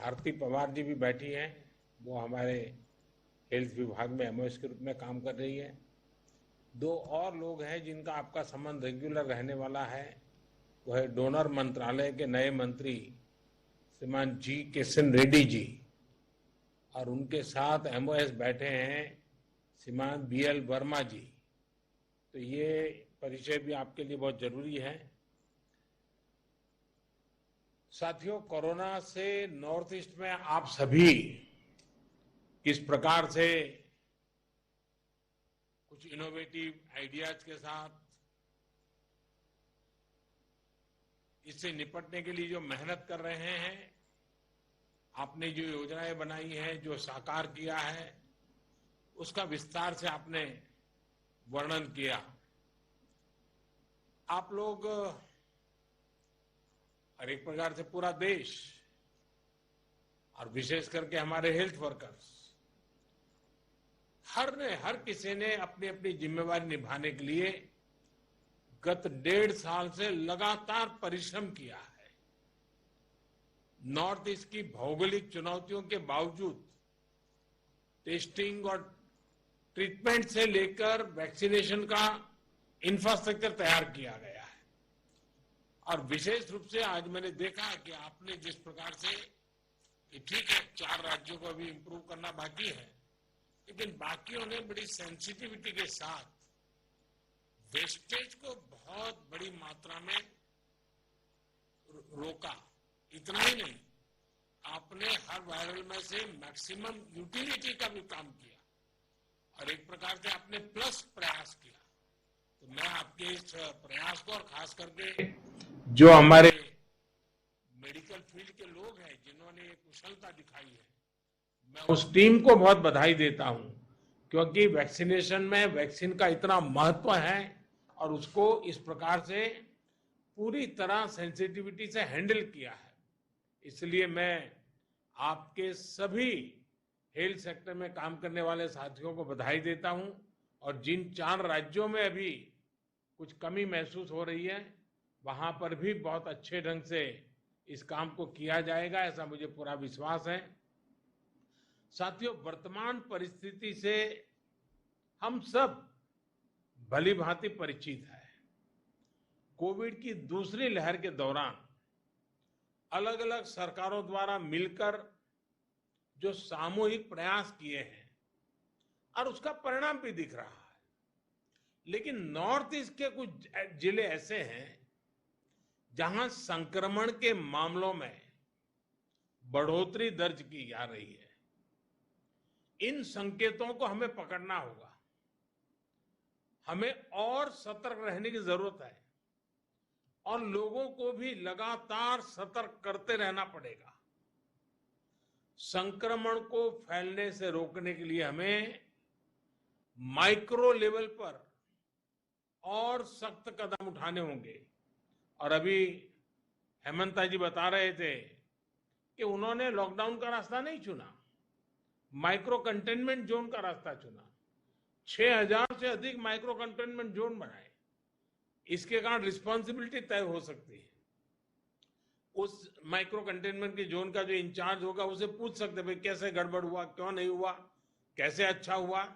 भारती पवार जी भी बैठी हैं। वो हमारे हेल्थ विभाग में एमओएस के रूप में काम कर रही है। दो और लोग हैं जिनका आपका संबंध रेगुलर रहने वाला है। वो है डोनर मंत्रालय के नए मंत्री श्रीमान जी किशन रेड्डी जी, और उनके साथ एमओएस बैठे हैं श्रीमान बीएल वर्मा जी। तो ये परिचय भी आपके लिए बहुत जरूरी है। साथियों, कोरोना से नॉर्थ ईस्ट में आप सभी किस प्रकार से कुछ इनोवेटिव आइडियाज के साथ इससे निपटने के लिए जो मेहनत कर रहे हैं, आपने जो योजनाएं बनाई हैं, जो साकार किया है, उसका विस्तार से आपने वर्णन किया। आप लोग और एक प्रकार से पूरा देश और विशेष करके हमारे हेल्थ वर्कर्स, हर किसी ने अपनी अपनी जिम्मेवारी निभाने के लिए गत 1.5 साल से लगातार परिश्रम किया है। नॉर्थ ईस्ट की भौगोलिक चुनौतियों के बावजूद टेस्टिंग और ट्रीटमेंट से लेकर वैक्सीनेशन का इंफ्रास्ट्रक्चर तैयार किया गया है। और विशेष रूप से आज मैंने देखा कि आपने जिस प्रकार से, ठीक है 4 राज्यों को भी इंप्रूव करना बाकी है, लेकिन बाकियों ने बड़ी सेंसिटिविटी के साथ वेस्टेज को बहुत बड़ी मात्रा में रोका। इतना ही नहीं, आपने हर वायरल में से मैक्सिमम यूटिलिटी का भी काम किया और एक प्रकार से आपने प्लस प्रयास किया। तो मैं आपके इस प्रयास को, और खास करके जो हमारे मेडिकल फील्ड के लोग हैं जिन्होंने ये कुशलता दिखाई है, मैं उस टीम को बहुत बधाई देता हूं, क्योंकि वैक्सीनेशन में वैक्सीन का इतना महत्व है और उसको इस प्रकार से पूरी तरह सेंसिटिविटी से हैंडल किया है। इसलिए मैं आपके सभी हेल्थ सेक्टर में काम करने वाले साथियों को बधाई देता हूं। और जिन 4 राज्यों में अभी कुछ कमी महसूस हो रही है, वहां पर भी बहुत अच्छे ढंग से इस काम को किया जाएगा, ऐसा मुझे पूरा विश्वास है। साथियों, वर्तमान परिस्थिति से हम सब भली भांति परिचित है। कोविड की दूसरी लहर के दौरान अलग अलग सरकारों द्वारा मिलकर जो सामूहिक प्रयास किए हैं और उसका परिणाम भी दिख रहा है। लेकिन नॉर्थ ईस्ट के कुछ जिले ऐसे हैं जहां संक्रमण के मामलों में बढ़ोतरी दर्ज की जा रही है। इन संकेतों को हमें पकड़ना होगा। हमें और सतर्क रहने की जरूरत है और लोगों को भी लगातार सतर्क करते रहना पड़ेगा। संक्रमण को फैलने से रोकने के लिए हमें माइक्रो लेवल पर और सख्त कदम उठाने होंगे। और अभी हेमंता जी बता रहे थे कि उन्होंने लॉकडाउन का रास्ता नहीं चुना, माइक्रो कंटेनमेंट जोन का रास्ता चुना। 6000 से अधिक माइक्रो कंटेनमेंट जोन बनाए। इसके कारण रिस्पॉन्सिबिलिटी तय हो सकती है। उस माइक्रो कंटेनमेंट के जोन का जो इंचार्ज होगा उसे पूछ सकते भाई कैसे गड़बड़ हुआ, क्यों नहीं हुआ, कैसे अच्छा हुआ।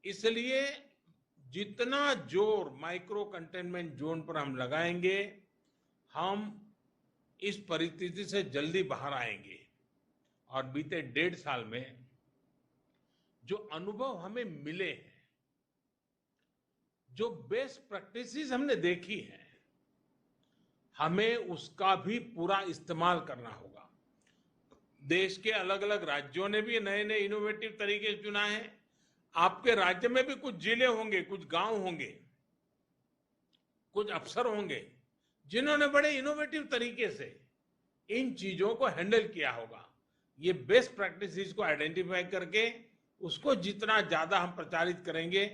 इसलिए जितना जोर माइक्रो कंटेनमेंट जोन पर हम लगाएंगे, हम इस परिस्थिति से जल्दी बाहर आएंगे। और बीते 1.5 साल में जो अनुभव हमें मिले हैं, जो बेस्ट प्रैक्टिसेस हमने देखी है, हमें उसका भी पूरा इस्तेमाल करना होगा। देश के अलग अलग राज्यों ने भी नए नए इनोवेटिव तरीके चुना है। आपके राज्य में भी कुछ जिले होंगे, कुछ गांव होंगे, कुछ अफसर होंगे जिन्होंने बड़े इनोवेटिव तरीके से इन चीजों को हैंडल किया होगा। ये बेस्ट प्रैक्टिसेस को आइडेंटिफाई करके उसको जितना ज्यादा हम प्रचारित करेंगे,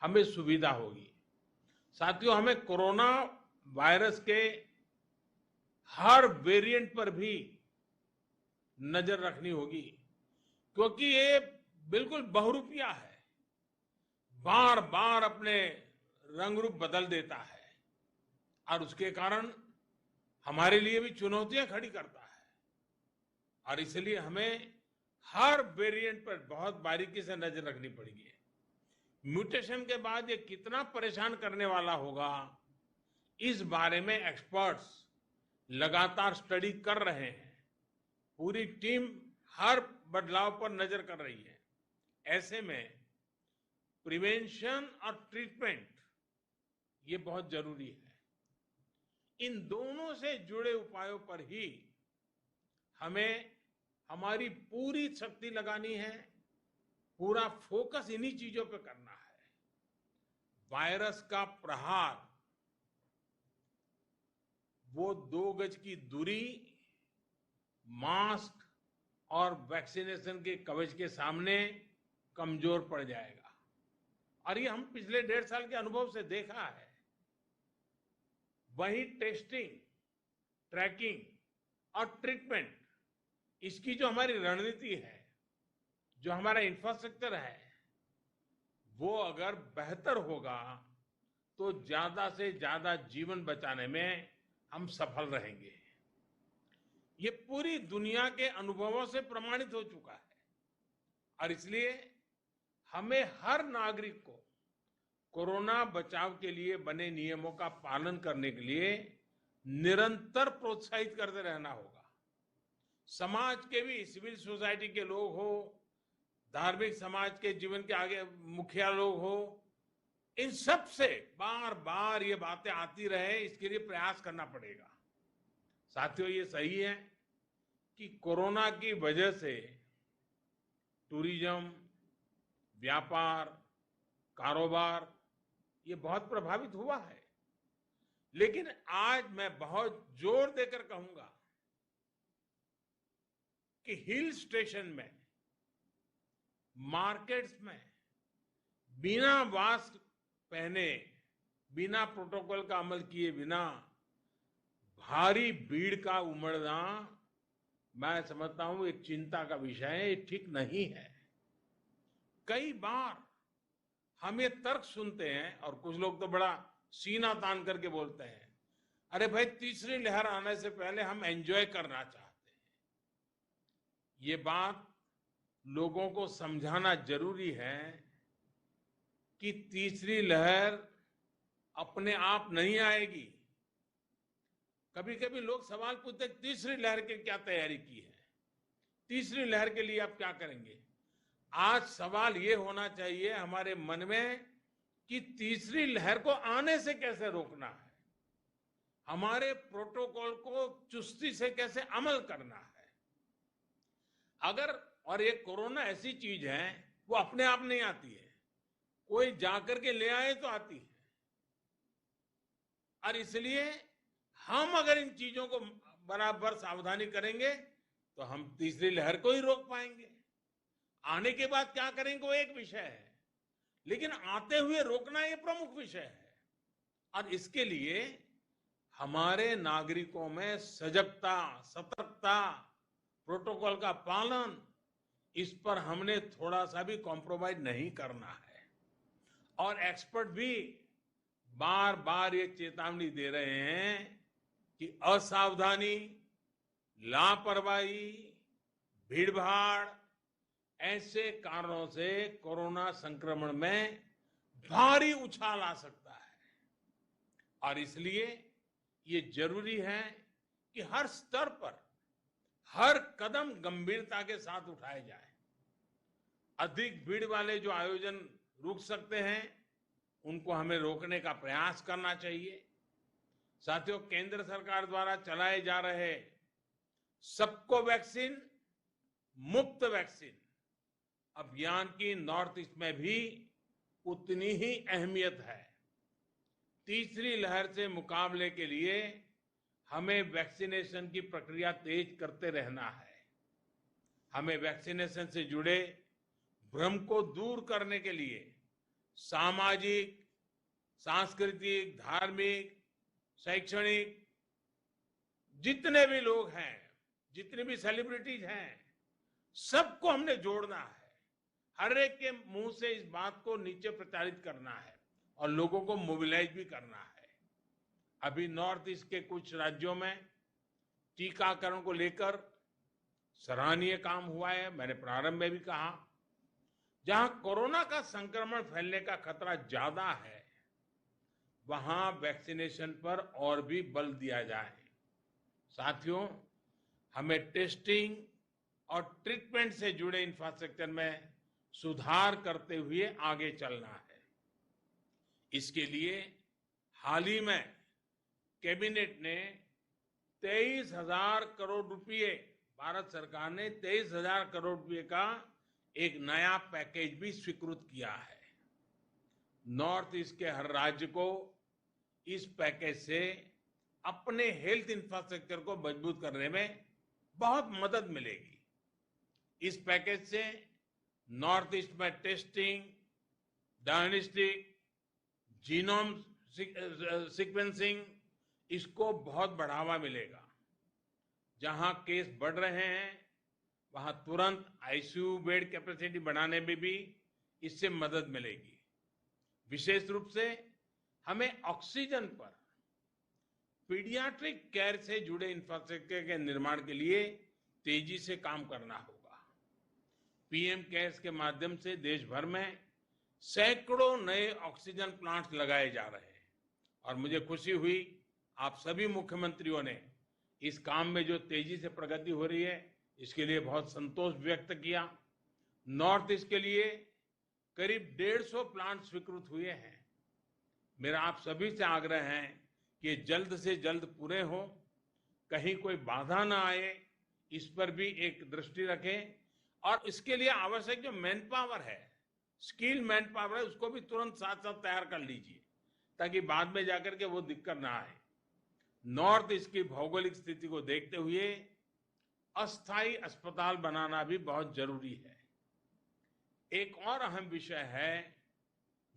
हमें सुविधा होगी। साथियों, हमें कोरोना वायरस के हर वेरिएंट पर भी नजर रखनी होगी, क्योंकि ये बिल्कुल बहुरूपिया है, बार बार अपने रंग रूप बदल देता है और उसके कारण हमारे लिए भी चुनौतियां खड़ी करता है। और इसलिए हमें हर वेरिएंट पर बहुत बारीकी से नजर रखनी पड़ेगी। म्यूटेशन के बाद ये कितना परेशान करने वाला होगा, इस बारे में एक्सपर्ट्स लगातार स्टडी कर रहे हैं। पूरी टीम हर बदलाव पर नजर कर रही है। ऐसे में प्रिवेंशन और ट्रीटमेंट ये बहुत जरूरी है। इन दोनों से जुड़े उपायों पर ही हमें हमारी पूरी शक्ति लगानी है, पूरा फोकस इन्हीं चीजों पे करना है। वायरस का प्रहार वो 2 गज की दूरी, मास्क और वैक्सीनेशन के कवच के सामने कमजोर पड़ जाएगा। और ये हम पिछले 1.5 साल के अनुभव से देखा है। वही टेस्टिंग, ट्रैकिंग और ट्रीटमेंट, इसकी जो हमारी रणनीति है, जो हमारा इंफ्रास्ट्रक्चर है, वो अगर बेहतर होगा तो ज्यादा से ज्यादा जीवन बचाने में हम सफल रहेंगे। ये पूरी दुनिया के अनुभवों से प्रमाणित हो चुका है। और इसलिए हमें हर नागरिक को कोरोना बचाव के लिए बने नियमों का पालन करने के लिए निरंतर प्रोत्साहित करते रहना होगा। समाज के भी, सिविल सोसाइटी के लोग हो, धार्मिक समाज के जीवन के आगे मुखिया लोग हो, इन सब से बार बार ये बातें आती रहे, इसके लिए प्रयास करना पड़ेगा। साथियों, ये सही है कि कोरोना की वजह से टूरिज्म, व्यापार, कारोबार ये बहुत प्रभावित हुआ है। लेकिन आज मैं बहुत जोर देकर कहूंगा कि हिल स्टेशन में, मार्केट्स में बिना मास्क पहने, बिना प्रोटोकॉल का अमल किए बिना भारी भीड़ का उमड़ना, मैं समझता हूं एक चिंता का विषय है, ये ठीक नहीं है। कई बार हम ये तर्क सुनते हैं और कुछ लोग तो बड़ा सीना तान करके बोलते हैं, अरे भाई, तीसरी लहर आने से पहले हम एंजॉय करना चाहते हैं। ये बात लोगों को समझाना जरूरी है कि तीसरी लहर अपने आप नहीं आएगी। कभी कभी लोग सवाल पूछते हैं, तीसरी लहर की क्या तैयारी की है, तीसरी लहर के लिए आप क्या करेंगे। आज सवाल ये होना चाहिए हमारे मन में कि तीसरी लहर को आने से कैसे रोकना है, हमारे प्रोटोकॉल को चुस्ती से कैसे अमल करना है। अगर, और ये कोरोना ऐसी चीज है वो अपने आप नहीं आती है, कोई जाकर के ले आए तो आती है। और इसलिए हम अगर इन चीजों को बराबर सावधानी करेंगे तो हम तीसरी लहर को ही रोक पाएंगे। आने के बाद क्या करेंगे वो एक विषय है, लेकिन आते हुए रोकना ये प्रमुख विषय है। और इसके लिए हमारे नागरिकों में सजगता, सतर्कता, प्रोटोकॉल का पालन, इस पर हमने थोड़ा सा भी कॉम्प्रोमाइज नहीं करना है। और एक्सपर्ट भी बार बार ये चेतावनी दे रहे हैं कि असावधानी, लापरवाही, भीड़भाड़, ऐसे कारणों से कोरोना संक्रमण में भारी उछाल आ सकता है। और इसलिए ये जरूरी है कि हर स्तर पर हर कदम गंभीरता के साथ उठाए जाए। अधिक भीड़ वाले जो आयोजन रुक सकते हैं, उनको हमें रोकने का प्रयास करना चाहिए। साथियों, केंद्र सरकार द्वारा चलाए जा रहे सबको वैक्सीन, मुफ्त वैक्सीन अभियान की नॉर्थ ईस्ट में भी उतनी ही अहमियत है। तीसरी लहर से मुकाबले के लिए हमें वैक्सीनेशन की प्रक्रिया तेज करते रहना है। हमें वैक्सीनेशन से जुड़े भ्रम को दूर करने के लिए सामाजिक, सांस्कृतिक, धार्मिक, शैक्षणिक जितने भी लोग हैं, जितने भी सेलिब्रिटीज हैं, सबको हमने जोड़ना है। हर एक के मुंह से इस बात को नीचे प्रचारित करना है और लोगों को मोबिलाइज भी करना है। अभी नॉर्थ ईस्ट के कुछ राज्यों में टीकाकरण को लेकर सराहनीय काम हुआ है। मैंने प्रारंभ में भी कहा, जहां कोरोना का संक्रमण फैलने का खतरा ज्यादा है, वहां वैक्सीनेशन पर और भी बल दिया जाए। साथियों, हमें टेस्टिंग और ट्रीटमेंट से जुड़े इंफ्रास्ट्रक्चर में सुधार करते हुए आगे चलना है। इसके लिए हाल ही में कैबिनेट ने 23,000 करोड़ रुपए, भारत सरकार ने 23,000 करोड़ रुपए का एक नया पैकेज भी स्वीकृत किया है। नॉर्थ ईस्ट के हर राज्य को इस पैकेज से अपने हेल्थ इंफ्रास्ट्रक्चर को मजबूत करने में बहुत मदद मिलेगी। इस पैकेज से नॉर्थ ईस्ट में टेस्टिंग, डायग्नोस्टिक, जीनोम सीक्वेंसिंग, इसको बहुत बढ़ावा मिलेगा। जहां केस बढ़ रहे हैं, वहां तुरंत आईसीयू बेड कैपेसिटी बढ़ाने में भी इससे मदद मिलेगी। विशेष रूप से हमें ऑक्सीजन पर पीडियाट्रिक केयर से जुड़े इंफ्रास्ट्रक्चर के निर्माण के लिए तेजी से काम करना होगा। पीएम केयर्स के माध्यम से देश भर में सैकड़ों नए ऑक्सीजन प्लांट्स लगाए जा रहे हैं और मुझे खुशी हुई, आप सभी मुख्यमंत्रियों ने इस काम में जो तेजी से प्रगति हो रही है, इसके लिए बहुत संतोष व्यक्त किया। नॉर्थ ईस्ट के लिए करीब 150 प्लांट स्वीकृत हुए हैं। मेरा आप सभी से आग्रह है कि जल्द से जल्द पूरे हों, कहीं कोई बाधा ना आए, इस पर भी एक दृष्टि रखें और इसके लिए आवश्यक जो मैन पावर है, स्किल मैन पावर है, उसको भी तुरंत साथ साथ तैयार कर लीजिए ताकि बाद में जाकर के वो दिक्कत ना आए। नॉर्थ ईस्ट की भौगोलिक स्थिति को देखते हुए अस्थायी अस्पताल बनाना भी बहुत जरूरी है। एक और अहम विषय है,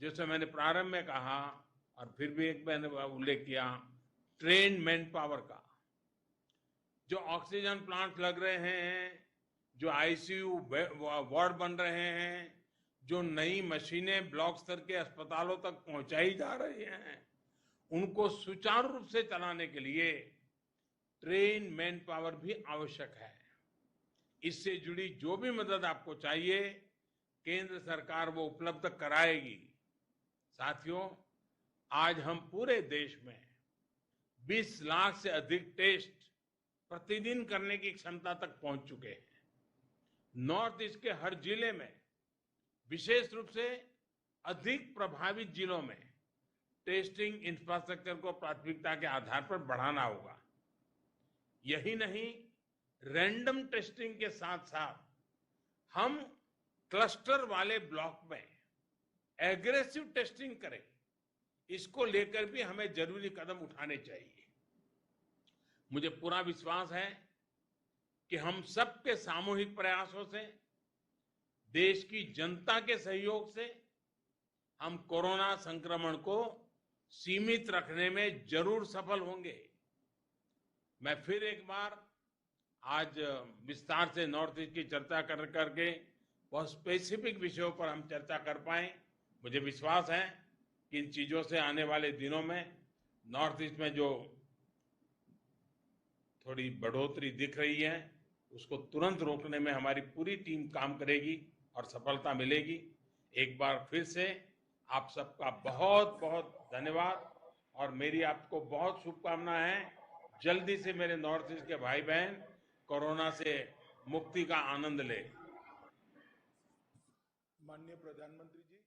जैसे मैंने प्रारंभ में कहा और फिर भी एक मैंने उल्लेख किया, ट्रेन मैन पावर का। जो ऑक्सीजन प्लांट लग रहे हैं, जो आईसीयू वार्ड बन रहे हैं, जो नई मशीनें ब्लॉक स्तर के अस्पतालों तक पहुंचाई जा रही हैं, उनको सुचारू रूप से चलाने के लिए ट्रेन मैन पावर भी आवश्यक है। इससे जुड़ी जो भी मदद आपको चाहिए, केंद्र सरकार वो उपलब्ध कराएगी। साथियों, आज हम पूरे देश में 20 लाख से अधिक टेस्ट प्रतिदिन करने की क्षमता तक पहुंच चुके हैं। नॉर्थ ईस्ट के हर जिले में, विशेष रूप से अधिक प्रभावित जिलों में, टेस्टिंग इंफ्रास्ट्रक्चर को प्राथमिकता के आधार पर बढ़ाना होगा। यही नहीं, रैंडम टेस्टिंग के साथ साथ हम क्लस्टर वाले ब्लॉक में एग्रेसिव टेस्टिंग करें, इसको लेकर भी हमें जरूरी कदम उठाने चाहिए। मुझे पूरा विश्वास है कि हम सबके सामूहिक प्रयासों से, देश की जनता के सहयोग से हम कोरोना संक्रमण को सीमित रखने में जरूर सफल होंगे। मैं फिर एक बार आज विस्तार से नॉर्थ ईस्ट की चर्चा करके बहुत स्पेसिफिक विषयों पर हम चर्चा कर पाए। मुझे विश्वास है कि इन चीजों से आने वाले दिनों में नॉर्थ ईस्ट में जो थोड़ी बढ़ोतरी दिख रही है, उसको तुरंत रोकने में हमारी पूरी टीम काम करेगी और सफलता मिलेगी। एक बार फिर से आप सबका बहुत बहुत धन्यवाद और मेरी आपको बहुत शुभकामनाएं हैं। जल्दी से मेरे नॉर्थ ईस्ट के भाई बहन कोरोना से मुक्ति का आनंद ले। माननीय प्रधानमंत्री जी।